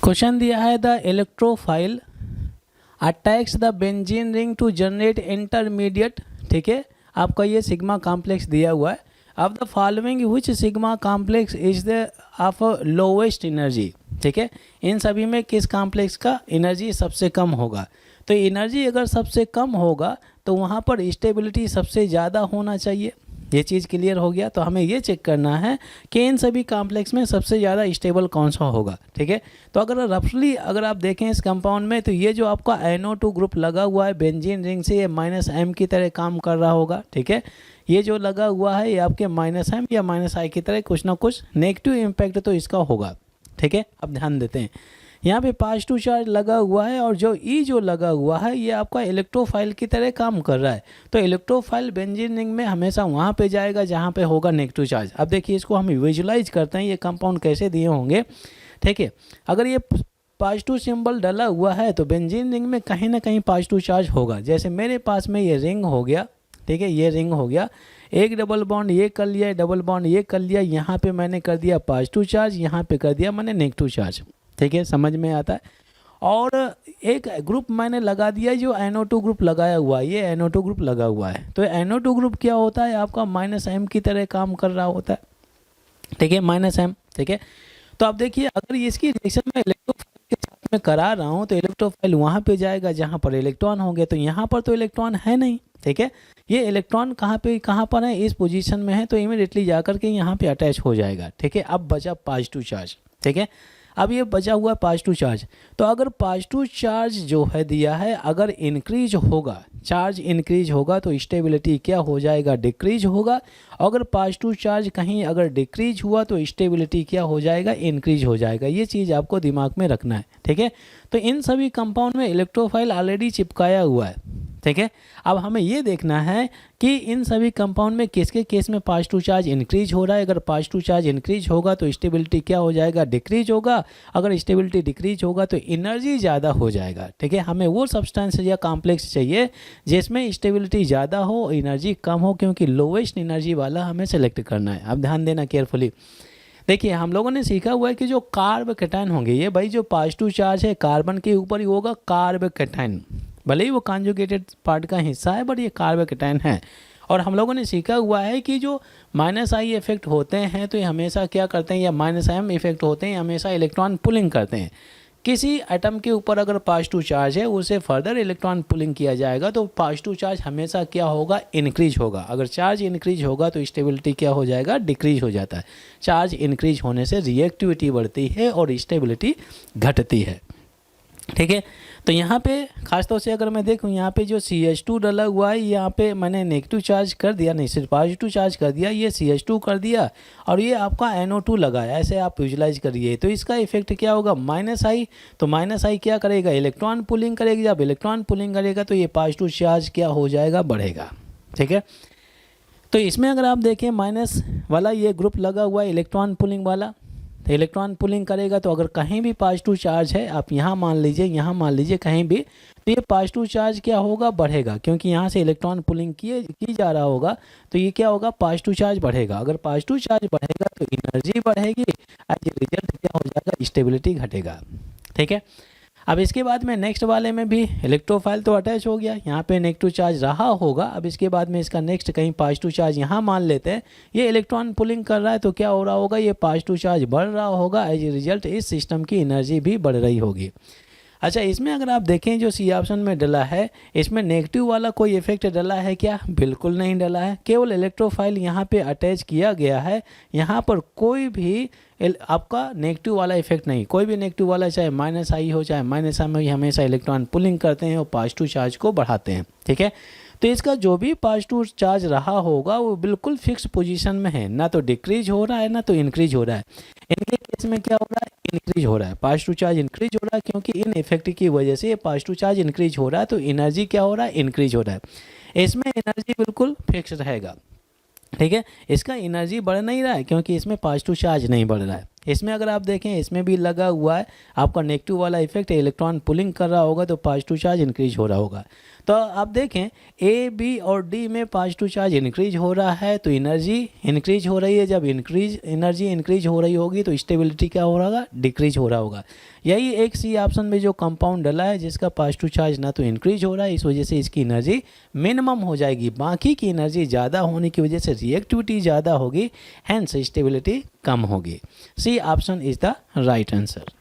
Question दिया है the electrophile attacks the benzene ring to generate intermediate, ठीक है, आपका ये सिग्मा कॉम्प्लेक्स दिया हुआ है। अब the following which sigma complex is the of lowest energy, ठीक है, इन सभी में किस कॉम्प्लेक्स का एनर्जी सबसे कम होगा। तो एनर्जी अगर सबसे कम होगा तो वहाँ पर स्टेबिलिटी सबसे ज़्यादा होना चाहिए। ये चीज़ क्लियर हो गया। तो हमें ये चेक करना है कि इन सभी कॉम्प्लेक्स में सबसे ज़्यादा स्टेबल कौन सा होगा, ठीक है। तो अगर रफली अगर आप देखें इस कंपाउंड में, तो ये जो आपका NO2 ग्रुप लगा हुआ है बेंजीन रिंग से, ये -M की तरह काम कर रहा होगा, ठीक है। ये जो लगा हुआ है ये आपके -M या -I की तरह कुछ ना कुछ नेगेटिव इम्पैक्ट तो इसका होगा, ठीक है। अब ध्यान देते हैं, यहाँ पे पॉजिटिव चार्ज लगा हुआ है और जो E जो लगा हुआ है ये आपका इलेक्ट्रोफाइल की तरह काम कर रहा है। तो इलेक्ट्रोफाइल बेंजीन रिंग में हमेशा वहाँ पे जाएगा जहाँ पे होगा नेगेटिव चार्ज। अब देखिए इसको हम विजुलाइज करते हैं ये कंपाउंड कैसे दिए होंगे, ठीक है। अगर ये पॉजिटिव सिंबल डला हुआ है तो बेंजीन रिंग में कहीं ना कहीं पॉजिटिव चार्ज होगा। जैसे मेरे पास में ये रिंग हो गया, ठीक है, ये रिंग हो गया, एक डबल बॉन्ड ये कर लिया, डबल बॉन्ड ये कर लिया, यहाँ पे मैंने कर दिया पॉजिटिव चार्ज, यहाँ पे कर दिया मैंने नेगेटिव चार्ज, ठीक है, समझ में आता है। और एक ग्रुप मैंने लगा दिया जो NO2 ग्रुप लगाया हुआ है, ये NO2 ग्रुप लगा हुआ है। तो NO2 ग्रुप क्या होता है आपका -M की तरह काम कर रहा होता है, ठीक है, -M, ठीक है। तो आप देखिए अगर इसकी रिएक्शन में इलेक्ट्रोफाइल के साथ में करा रहा हूँ तो इलेक्ट्रोफाइल वहाँ पे जाएगा जहाँ पर इलेक्ट्रॉन होंगे, तो यहाँ पर तो इलेक्ट्रॉन है नहीं, ठीक है। ये इलेक्ट्रॉन कहाँ पर है, इस पोजीशन में है, तो इमीडिएटली जाकर के यहाँ पे अटैच हो जाएगा, ठीक है। अब बचा पॉजिटिव चार्ज, ठीक है। अब ये बचा हुआ है पॉजिटिव चार्ज। तो अगर पॉजिटिव चार्ज जो है दिया है अगर इंक्रीज होगा, चार्ज इंक्रीज होगा तो स्टेबिलिटी क्या हो जाएगा, डिक्रीज होगा। अगर पॉजिटिव चार्ज कहीं अगर डिक्रीज हुआ तो स्टेबिलिटी क्या हो जाएगा, इंक्रीज हो जाएगा। ये चीज़ आपको दिमाग में रखना है, ठीक है। तो इन सभी कंपाउंड में इलेक्ट्रोफाइल ऑलरेडी चिपकाया हुआ है, ठीक है। अब हमें ये देखना है कि इन सभी कंपाउंड में किसके केस में पॉजिटिव चार्ज इंक्रीज हो रहा है। अगर पॉजिटिव चार्ज इंक्रीज होगा तो स्टेबिलिटी क्या हो जाएगा, डिक्रीज होगा। अगर स्टेबिलिटी डिक्रीज होगा तो एनर्जी ज़्यादा हो जाएगा, ठीक है। हमें वो सब्सटेंस या कॉम्प्लेक्स चाहिए जिसमें स्टेबिलिटी ज़्यादा हो, एनर्जी कम हो, क्योंकि लोवेस्ट एनर्जी वाला हमें सेलेक्ट करना है। अब ध्यान देना केयरफुली। देखिए हम लोगों ने सीखा हुआ है कि जो कार्ब कैटायन होंगे, ये भाई जो पॉजिटिव चार्ज है कार्बन के ऊपर ही होगा कार्ब कैटायन, भले ही वो कॉन्जुगेटेड पार्ट का हिस्सा है बट ये कार्ब कैटायन है। और हम लोगों ने सीखा हुआ है कि जो -I इफेक्ट होते हैं तो ये हमेशा क्या करते हैं, या -M इफेक्ट होते हैं, हमेशा इलेक्ट्रॉन पुलिंग करते हैं। किसी एटम के ऊपर अगर पॉजिटिव चार्ज है उसे फर्दर इलेक्ट्रॉन पुलिंग किया जाएगा तो पॉजिटिव चार्ज हमेशा क्या होगा, इंक्रीज होगा। अगर चार्ज इंक्रीज होगा तो स्टेबिलिटी क्या हो जाएगा, डिक्रीज हो जाता है। चार्ज इंक्रीज होने से रिएक्टिविटी बढ़ती है और स्टेबिलिटी घटती है, ठीक है। तो यहाँ पे खासतौर से अगर मैं देखूँ यहाँ पे जो CH2 डला हुआ है, यहाँ पे मैंने नेगेटिव चार्ज कर दिया, नहीं सिर्फ पॉजिटिव चार्ज कर दिया, ये CH2 कर दिया और ये आपका NO2 लगाया, ऐसे आप विजुलाइज करिए। तो इसका इफेक्ट क्या होगा, -I। तो -I क्या करेगा, इलेक्ट्रॉन पुलिंग करेगी। जब इलेक्ट्रॉन पुलिंग करेगा तो ये पॉजिटिव चार्ज क्या हो जाएगा, बढ़ेगा, ठीक है। तो इसमें अगर आप देखें माइनस वाला ये ग्रुप लगा हुआ है इलेक्ट्रॉन पुलिंग वाला, तो इलेक्ट्रॉन पुलिंग करेगा। तो अगर कहीं भी पॉजिटिव चार्ज है, आप यहाँ मान लीजिए, यहाँ मान लीजिए कहीं भी, तो ये पॉजिटिव चार्ज क्या होगा, बढ़ेगा, क्योंकि यहाँ से इलेक्ट्रॉन पुलिंग की जा रहा होगा। तो ये क्या होगा, पॉजिटिव चार्ज बढ़ेगा। अगर पॉजिटिव चार्ज बढ़ेगा तो एनर्जी बढ़ेगी, एज ए रिजल्ट क्या हो जाएगा, स्टेबिलिटी घटेगा, ठीक है। अब इसके बाद में नेक्स्ट वाले में भी इलेक्ट्रोफाइल तो अटैच हो गया, यहाँ पे नेगेटिव चार्ज रहा होगा। अब इसके बाद में इसका नेक्स्ट कहीं पॉजिटिव चार्ज यहाँ मान लेते हैं, ये इलेक्ट्रॉन पुलिंग कर रहा है तो क्या हो रहा होगा, ये पॉजिटिव चार्ज बढ़ रहा होगा, एज ए रिजल्ट इस सिस्टम की एनर्जी भी बढ़ रही होगी। अच्छा, इसमें अगर आप देखें जो C ऑप्शन में डला है, इसमें नेगेटिव वाला कोई इफेक्ट डला है क्या, बिल्कुल नहीं डला है। केवल इलेक्ट्रोफाइल यहाँ पे अटैच किया गया है, यहाँ पर कोई भी आपका नेगेटिव वाला इफेक्ट नहीं। कोई भी नेगेटिव वाला चाहे -I हो चाहे -M हो, हमेशा इलेक्ट्रॉन पुलिंग करते हैं और पॉजिटिव चार्ज को बढ़ाते हैं, ठीक है। तो इसका जो भी पॉजिटिव चार्ज रहा होगा वो बिल्कुल फिक्स पोजीशन में है, ना तो डिक्रीज हो रहा है ना तो इंक्रीज हो रहा है। इनके केस में क्या हो रहा है, इंक्रीज हो रहा है, पॉजिटिव चार्ज इंक्रीज हो रहा है, क्योंकि इन इफेक्ट की वजह से ये पॉजिटिव चार्ज इंक्रीज हो रहा है तो एनर्जी क्या हो रहा है, इंक्रीज हो रहा है। इसमें एनर्जी बिल्कुल फिक्स रहेगा, ठीक है। इसका एनर्जी बढ़ नहीं रहा है क्योंकि इसमें पॉजिटिव चार्ज नहीं बढ़ रहा है। इसमें अगर आप देखें इसमें भी लगा हुआ है आपका नेगेटिव वाला इफेक्ट, इलेक्ट्रॉन पुलिंग कर रहा होगा तो पॉजिटिव चार्ज इंक्रीज हो रहा होगा। तो आप देखें ए बी और डी में पॉजिटिव चार्ज इंक्रीज हो रहा है तो एनर्जी इंक्रीज हो रही है। जब एनर्जी इंक्रीज हो रही होगी तो स्टेबिलिटी क्या हो रहा होगा, डिक्रीज हो रहा होगा। यही एक सी ऑप्शन में जो कंपाउंड डला है जिसका पॉजिटिव चार्ज ना तो इंक्रीज हो रहा है, इस वजह से इसकी एनर्जी मिनिमम हो जाएगी, बाकी की एनर्जी ज़्यादा होने की वजह से रिएक्टिविटी ज़्यादा होगी, हैंस स्टेबिलिटी कम होगी। C option is the right answer.